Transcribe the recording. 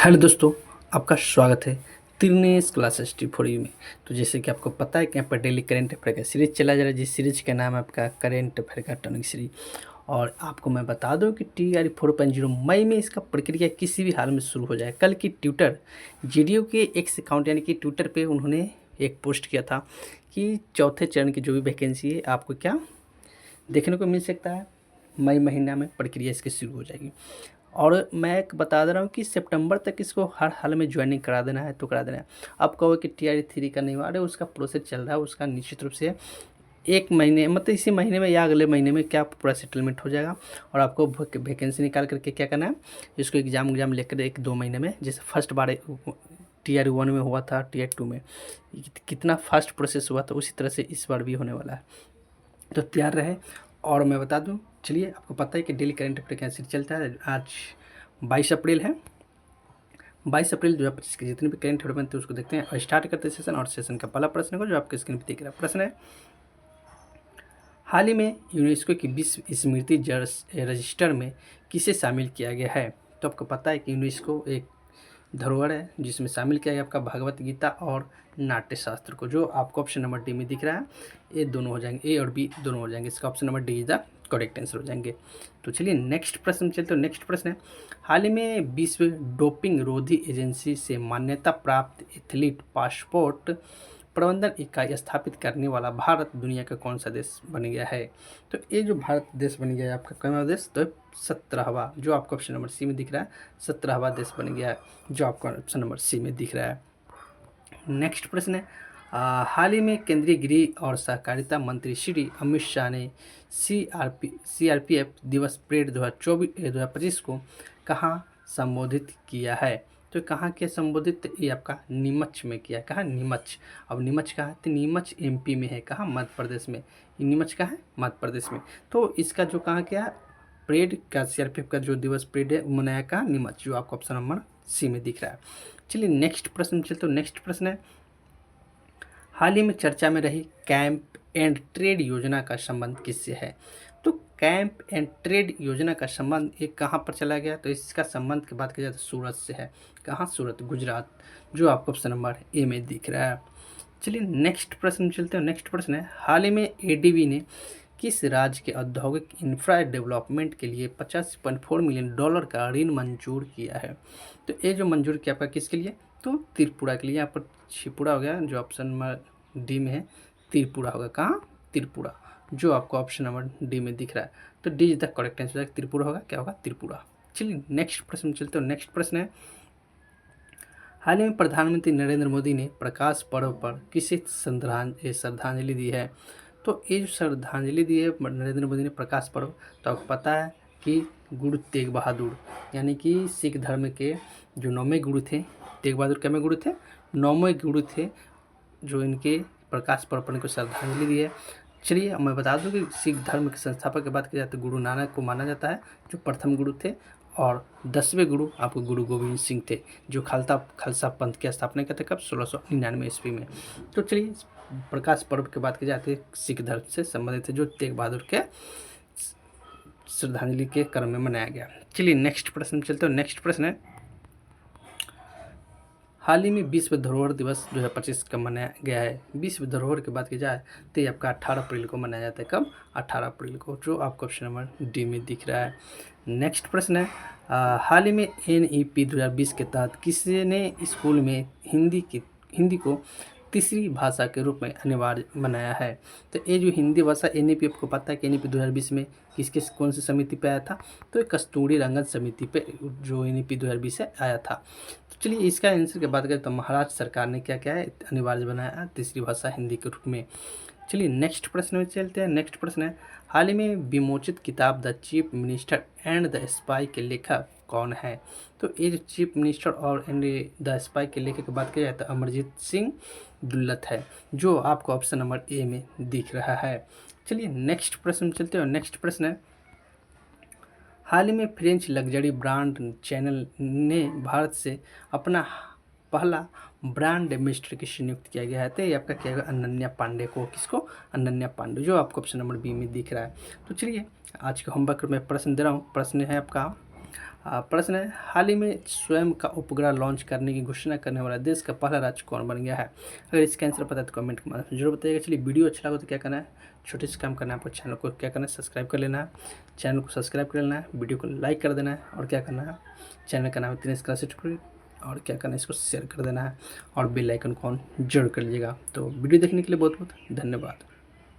Hello दोस्तों, आपका स्वागत है तिरनेस क्लास हिस्ट्री फॉर यू में। तो जैसे कि आपको पता है कि यहाँ पर डेली करेंट अफेयर का सीरीज चला जा रहा है, जिस सीरीज का नाम है आपका करेंट अफेयर का टॉनिक सीरीज। और आपको मैं बता दूं कि TRE 4.0 मई में इसका प्रक्रिया किसी भी हाल में शुरू हो जाए। कल की ट्विटर GDU के एक्स अकाउंट यानी कि ट्विटर पे उन्होंने एक पोस्ट किया था कि चौथे चरण की जो भी वैकेंसी है आपको क्या देखने को मिल सकता है, मई महीना में प्रक्रिया इसकी शुरू हो जाएगी। और मैं एक बता दे रहा हूँ कि सितंबर तक इसको हर हाल में ज्वाइनिंग करा देना है तो करा देना है। अब कहो कि TRE 3 का नहीं हुआ, अरे उसका प्रोसेस चल रहा है, उसका निश्चित रूप से एक महीने मतलब इसी महीने में या अगले महीने में क्या पूरा सेटलमेंट हो जाएगा। और आपको वैकेंसी निकाल करके क्या करना है, इसको एग्ज़ाम लेकर 1-2 महीने में, जैसे फर्स्ट बार TRE 1 में हुआ था, TRE 2 में कितना फास्ट प्रोसेस हुआ था, उसी तरह से इस बार भी होने वाला है, तो तैयार रहे। और मैं बता दूं, चलिए आपको पता है कि डेली करंट अफेयर कैसे चलता है। आज 22 अप्रैल है। 22 अप्रैल 2025 के जितने भी करंट अफेयर बनते हैं उसको देखते हैं और स्टार्ट करते हैं सेशन। और सेशन का पहला प्रश्न को जो आपके स्क्रीन पर दिख रहा है, प्रश्न है हाल ही में यूनेस्को की विश्व स्मृति रजिस्टर में किसे शामिल किया गया है। तो आपको पता है कि यूनेस्को एक धरोहर है जिसमें शामिल किया गया आपका भगवत गीता और नाट्य शास्त्र को, जो आपको ऑप्शन नंबर डी में दिख रहा है। ये दोनों हो जाएंगे, ए और बी दोनों हो जाएंगे, इसका option number D is the correct answer हो जाएंगे। तो चलिए नेक्स्ट प्रश्न चलते हैं। नेक्स्ट प्रश्न है हाल ही में विश्व डोपिंग रोधी एजेंसी से मान्यता प्राप्त एथलीट पासपोर्ट प्रबंधन इकाई स्थापित करने वाला भारत दुनिया का कौन सा देश बन गया है। तो ये जो भारत देश बन गया है आपका कौन सा देश, तो 17वां, जो आपको ऑप्शन नंबर सी में दिख रहा है, 17वां देश बन गया है, जो आपको ऑप्शन नंबर सी में दिख रहा है। नेक्स्ट प्रश्न है हाल ही में केंद्रीय गृह और सहकारिता मंत्री श्री अमित शाह ने CRPF दिवस परेड 2025 को कहाँ संबोधित किया है। तो कहाँ के संबोधित, ये आपका नीमच में किया। कहाँ, नीमच। अब नीमच कहाँ है, तो नीमच MP में है। कहाँ, मध्य प्रदेश में। नीमच कहाँ है, मध्य प्रदेश में। तो इसका जो कहाँ क्या परेड का CRPF का जो दिवस परेड है मनाया कहाँ, नीमच, जो आपको ऑप्शन नंबर सी में दिख रहा है। चलिए नेक्स्ट प्रश्न चलते। नेक्स्ट प्रश्न है हाल ही में चर्चा में रही कैंप एंड ट्रेड योजना का संबंध किससे है। तो कैंप एंड ट्रेड योजना का संबंध एक कहाँ पर चला गया, तो इसका संबंध की बात की जाए तो सूरत से है। कहाँ, सूरत, गुजरात, जो आपको ऑप्शन नंबर ए में दिख रहा है। चलिए नेक्स्ट प्रश्न चलते हैं। नेक्स्ट प्रश्न है हाल ही में ADB ने किस राज्य के औद्योगिक इंफ्रा डेवलपमेंट के लिए $85.4 मिलियन का ऋण मंजूर किया है। तो ये जो मंजूर किया आपका किसके लिए, तो त्रिपुरा के लिए। यहाँ पर छिपुरा हो गया, जो ऑप्शन नंबर डी में है, त्रिपुरा होगा। कहाँ, त्रिपुरा, जो आपको ऑप्शन नंबर डी में दिख रहा है। तो D is the correct answer, Tripura होगा। क्या होगा, त्रिपुरा। चलिए नेक्स्ट प्रश्न चलते हो। नेक्स्ट प्रश्न है हाल ही में प्रधानमंत्री नरेंद्र मोदी ने प्रकाश पर्व पर किसे श्रद्धांजलि दी है। तो ये जो श्रद्धांजलि दी है नरेंद्र मोदी ने प्रकाश पर्व, तो आपको पता है कि गुरु तेग बहादुर, यानी कि सिख धर्म के जो 9वें गुरु थे, तेग बहादुर कैमे गुरु थे, 9वें गुरु थे, जो इनके प्रकाश पर्व पर इनको श्रद्धांजलि दी है। चलिए मैं बता दूं कि सिख धर्म के संस्थापक की बात की जाए तो गुरु नानक को माना जाता है, जो प्रथम गुरु थे। और 10वें गुरु आपको गुरु गोविंद सिंह थे, जो खालसा पंथ की स्थापना करते कब, 1699 ईस्वी में। तो चलिए प्रकाश पर्व की बात की जाती है, सिख धर्म से संबंधित है, जो तेग बहादुर के श्रद्धांजलि के क्रम में मनाया गया। चलिए नेक्स्ट प्रश्न चलते हैं। नेक्स्ट प्रश्न है हाल ही में विश्व धरोहर दिवस 2025 का मनाया गया है। विश्व धरोहर की बात की जाए तो ये आपका 18 अप्रैल को मनाया जाता है। कब, 18 अप्रैल को, जो आपको ऑप्शन नंबर डी में दिख रहा है। नेक्स्ट प्रश्न है हाल ही में NEP 2020 के तहत किसी ने स्कूल में हिंदी को तीसरी भाषा के रूप में अनिवार्य बनाया है। तो ये जो हिंदी भाषा NEP, आपको पता है कि NEP 2020 में कौन सी समिति पे आया था, तो कस्तूरी रंगन समिति पे जो NEP 2020 से आया था। तो चलिए इसका आंसर की बात करें तो महाराष्ट्र सरकार ने क्या है, अनिवार्य बनाया तीसरी भाषा हिंदी के रूप में। चलिए नेक्स्ट प्रश्न में चलते हैं। नेक्स्ट प्रश्न है हाल ही में विमोचित किताब the chief minister and the spy के लेखक कौन है। तो ये जो चीफ मिनिस्टर और द स्पाई के लेखक की बात की जाए तो अमरजीत सिंह दुल्लत है, जो आपको ऑप्शन नंबर ए में दिख रहा है। चलिए नेक्स्ट प्रश्न चलते हैं। नेक्स्ट प्रश्न है हाल ही में फ्रेंच लग्जरी ब्रांड चैनल ने भारत से अपना पहला ब्रांड एम्बेसडर किसे नियुक्त किया गया है। तो ये आपका क्या होगा, अनन्या पांडे को। किसको, अनन्या पांडे, जो आपको ऑप्शन नंबर बी में दिख रहा है। तो चलिए आज के होमवर्क में प्रश्न दे रहा हूँ। प्रश्न है आपका प्रश्न है, हाल ही में स्वयं का उपग्रह लॉन्च करने की घोषणा करने वाला देश का पहला राज्य कौन बन गया है? अगर इसका आंसर पता है तो कमेंट के माध्यम से जरूर बताइएगा। चलिए, वीडियो अच्छा लगा तो क्या करना है, छोटे से काम करना है, आपको चैनल को क्या करना है, सब्सक्राइब कर लेना है। चैनल को सब्सक्राइब कर लेना है, वीडियो को लाइक कर देना है, और क्या करना है, चैनल का नाम है दिनेश क्लासेस ट्यूटोरियल, और क्या करना है, इसको शेयर कर देना है और बेल आइकन को ऑन जरूर कर लीजिएगा। तो वीडियो देखने के लिए बहुत बहुत धन्यवाद।